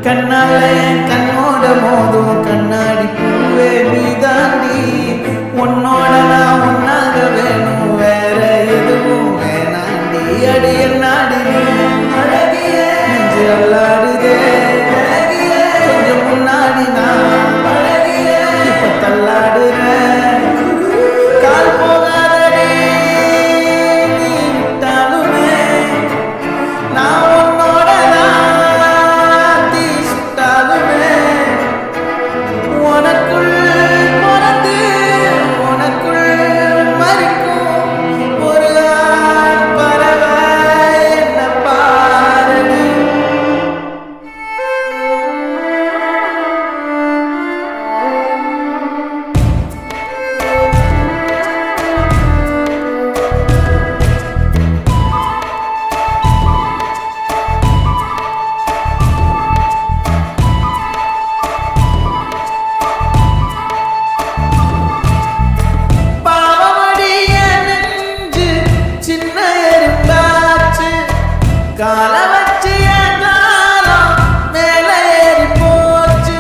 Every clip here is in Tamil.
கண்ணாலே கண்ணோட மோதும் கண்ணாடி பூவே நீதாண்டி, உன்னோட நான் ஒன்னாக வேணும் வேற எதுவும் வேணாண்டி. அடிய நாடி அழகிய நெஞ்சு அல்லாடுதே அழகிய, கொஞ்சம் முன்னாடி நான் அழகிய இப்ப தள்ளாடுறேன். கால் போகாதடி நீ விட்டாலுமே நான் உன்னோட தான் தீ சுட்டாலுமே, உனக்குள் பிறந்து உனக்குள் மறிக்கும் ஒரு ஆண் பறவை என்ன பாருடி. பாவமடிய நெஞ்சு சின்ன எறும்பாச்சு, கால வச்சிய காலம் மேல ஏறி போச்சு.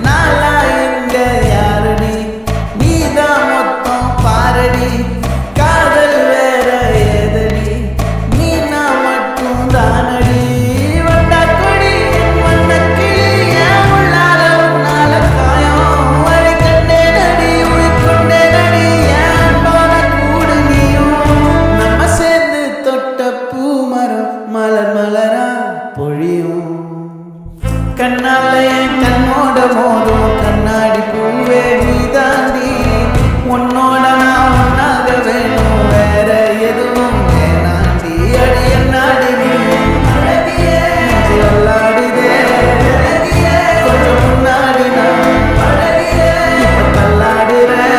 நாளா எங்க யாருடி நீதான் மொத்தம் பாரடி, காதல் வேற ஏதடி நீ நான் மட்டும் தானடி. வண்டாக்கொடி என் வண்ணக்கிளி என் உள்ளால உன்னால காயம் வழி கண்டே நடி உயிர்கொண்டே நடி என் போன கூடு நீயும். நம்ம சேர்ந்து தொட்ட பூமரம் மலர் மலரா பொழியும். கண்ணால என் கண்ணோட மோதும் கண்ணாடி பூவே நீதாண்டி, உன்னோட நான் ஒன்னாக வேணும் வேற எதுவும் வேணாண்டி. அடிய நாடி நீ அழகிய நெஞ்சு அல்லாடுதே அழகிய, கொஞ்சம் முன்னாடி நான் அழகிய இப்ப தள்ளாடுறேன்.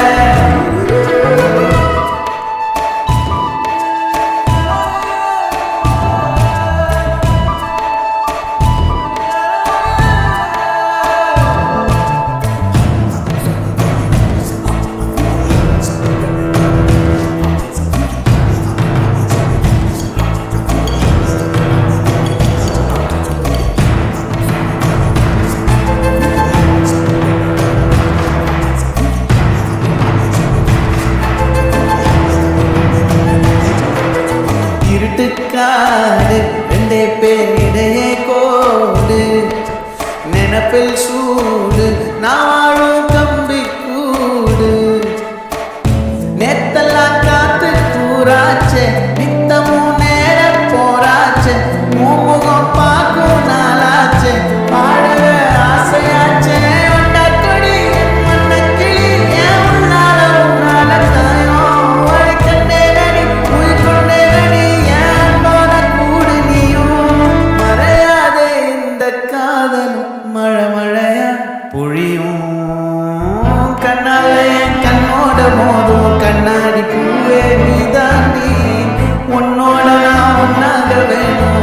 இருட்டுக்காடு ரெண்டே பேர் இடையே கோடு, நினப்பில் சூடு நான் வாழும் கம்பி கூடு. நேத்தெல்லாம் காத்து கூறாச்சே நித்தமும் நேர போராச்சே, முகம் பார்க்கும் நாளாச்சே வாழவே ஆசையாச்சே. வண்டாக்கொடி என் வண்ணக்கிளி என் உள்ளால உன்னால காயம் வழி கண்டே நடி உயிர்கொண்டே நடி என் போன கூடு நீயும். மறையாதே இந்த காதல் மழை மழையா பொழியும். கண்ணால என் கண்ணோட மோதும் கண்ணாடி பூவே நீதாண்டி, உன்னோட நான் ஒன்னாக வேணும்